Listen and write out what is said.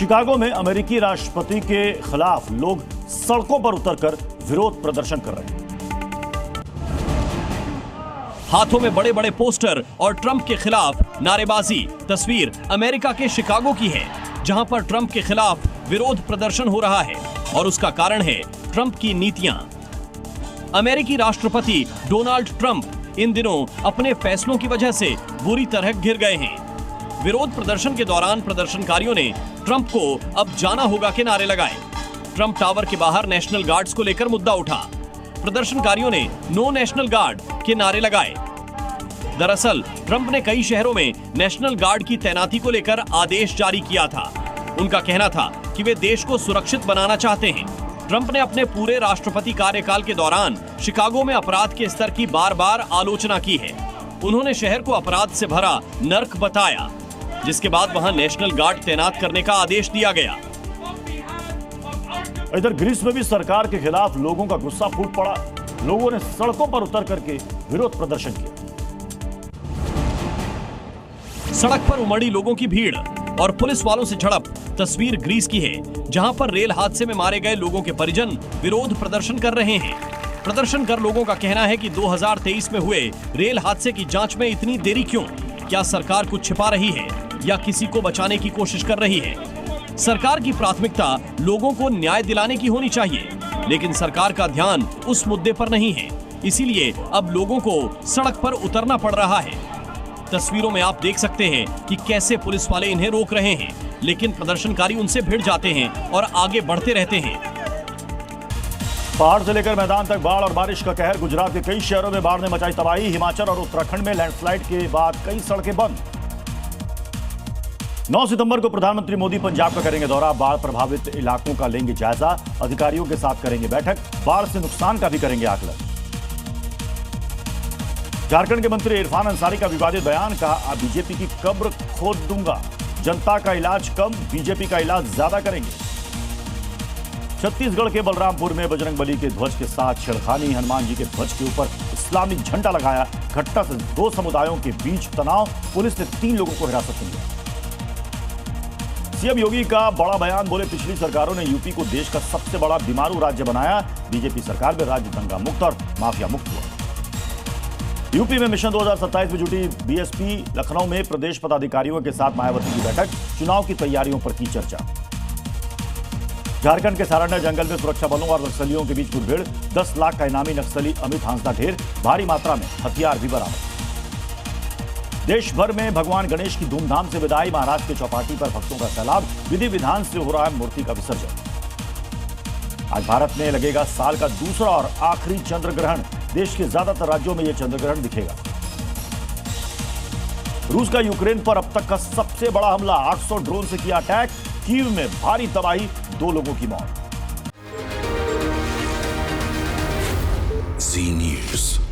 Chicago में अमेरिकी राष्ट्रपति के खिलाफ लोग सड़कों पर उतरकर विरोध प्रदर्शन कर रहे हैं। हाथों में बड़े बड़े पोस्टर और ट्रंप के खिलाफ नारेबाजी। तस्वीर अमेरिका के शिकागो की है, जहां पर ट्रंप के खिलाफ विरोध प्रदर्शन हो रहा है और उसका कारण है ट्रंप की नीतियां। अमेरिकी राष्ट्रपति डोनाल्ड ट्रंप इन दिनों अपने फैसलों की वजह से बुरी तरह घिर गए हैं। विरोध प्रदर्शन के दौरान प्रदर्शनकारियों ने ट्रंप को अब जाना होगा के नारे लगाए। ट्रंप टावर के बाहर नेशनल गार्ड्स को लेकर मुद्दा उठा। प्रदर्शनकारियों ने नो नेशनल गार्ड के नारे लगाए। दरअसल ट्रंप ने कई शहरों में नेशनल गार्ड की तैनाती को लेकर आदेश जारी किया था। उनका कहना था कि वे देश को सुरक्षित बनाना चाहते हैं। ट्रंप ने अपने पूरे राष्ट्रपति कार्यकाल के दौरान शिकागो में अपराध के स्तर की बार-बार आलोचना की है। उन्होंने शहर को अपराध से भरा नर्क बताया, जिसके बाद वहां नेशनल गार्ड तैनात करने का आदेश दिया गया। इधर ग्रीस में भी सरकार के खिलाफ लोगों का गुस्सा फूट पड़ा। लोगों ने सड़कों पर उतर करके विरोध प्रदर्शन किया। सड़क पर उमड़ी लोगों की भीड़ और पुलिस वालों से झड़प। तस्वीर ग्रीस की है, जहां पर रेल हादसे में मारे गए लोगों के परिजन विरोध प्रदर्शन कर रहे हैं। प्रदर्शन कर लोगों का कहना है कि 2023 में हुए रेल हादसे की जांच में इतनी देरी क्यों? क्या सरकार कुछ छिपा रही है या किसी को बचाने की कोशिश कर रही है? सरकार की प्राथमिकता लोगों को न्याय दिलाने की होनी चाहिए, लेकिन सरकार का ध्यान उस मुद्दे पर नहीं है। इसीलिए अब लोगों को सड़क पर उतरना पड़ रहा है। तस्वीरों में आप देख सकते हैं कि कैसे पुलिस वाले इन्हें रोक रहे हैं, लेकिन प्रदर्शनकारी उनसे भिड़ जाते हैं और आगे बढ़ते रहते हैं। पहाड़ से लेकर मैदान तक बाढ़ और बारिश का कहर। गुजरात के कई शहरों में बाढ़ ने मचाई तबाही। हिमाचल और उत्तराखंड में लैंडस्लाइड के बाद कई सड़कें बंद। 9 सितंबर को प्रधानमंत्री मोदी पंजाब का करेंगे दौरा। बाढ़ प्रभावित इलाकों का लेंगे जायजा। अधिकारियों के साथ करेंगे बैठक। बाढ़ से नुकसान का भी करेंगे आकलन। झारखंड के मंत्री इरफान अंसारी का विवादित बयान। कहा, बीजेपी की कब्र खोद दूंगा। जनता का इलाज कम, बीजेपी का इलाज ज्यादा करेंगे। छत्तीसगढ़ के बलरामपुर में बजरंगबली के ध्वज के साथ छेड़खानी। हनुमान जी के ध्वज के ऊपर इस्लामिक झंडा लगाया। घटना से 2 समुदायों के बीच तनाव। पुलिस ने 3 लोगों को हिरासत में लिया। सीएम योगी का बड़ा बयान। बोले, पिछली सरकारों ने यूपी को देश का सबसे बड़ा बीमारू राज्य बनाया। बीजेपी सरकार में राज्य दंगा मुक्त और माफिया मुक्त हुआ। यूपी में मिशन 2027 में जुटी बीएसपी। लखनऊ में प्रदेश पदाधिकारियों के साथ मायावती की बैठक। चुनाव की तैयारियों पर की चर्चा। झारखंड के सारंडा जंगल में सुरक्षा बलों और नक्सलियों के बीच मुठभेड़। 10 लाख का इनामी नक्सली अमित हांसदा ढेर। भारी मात्रा में हथियार भी बरामद। देश भर में भगवान गणेश की धूमधाम से विदाई। महाराष्ट्र के चौपाटी पर भक्तों का सैलाब। विधि विधान से हो रहा है मूर्ति का विसर्जन। आज भारत में लगेगा साल का दूसरा और आखिरी चंद्र ग्रहण। देश के ज्यादातर राज्यों में यह चंद्र ग्रहण दिखेगा। रूस का यूक्रेन पर अब तक का सबसे बड़ा हमला। 800 ड्रोन से किया अटैक। कीव में भारी तबाही, 2 लोगों की मौत। जी न्यूज़।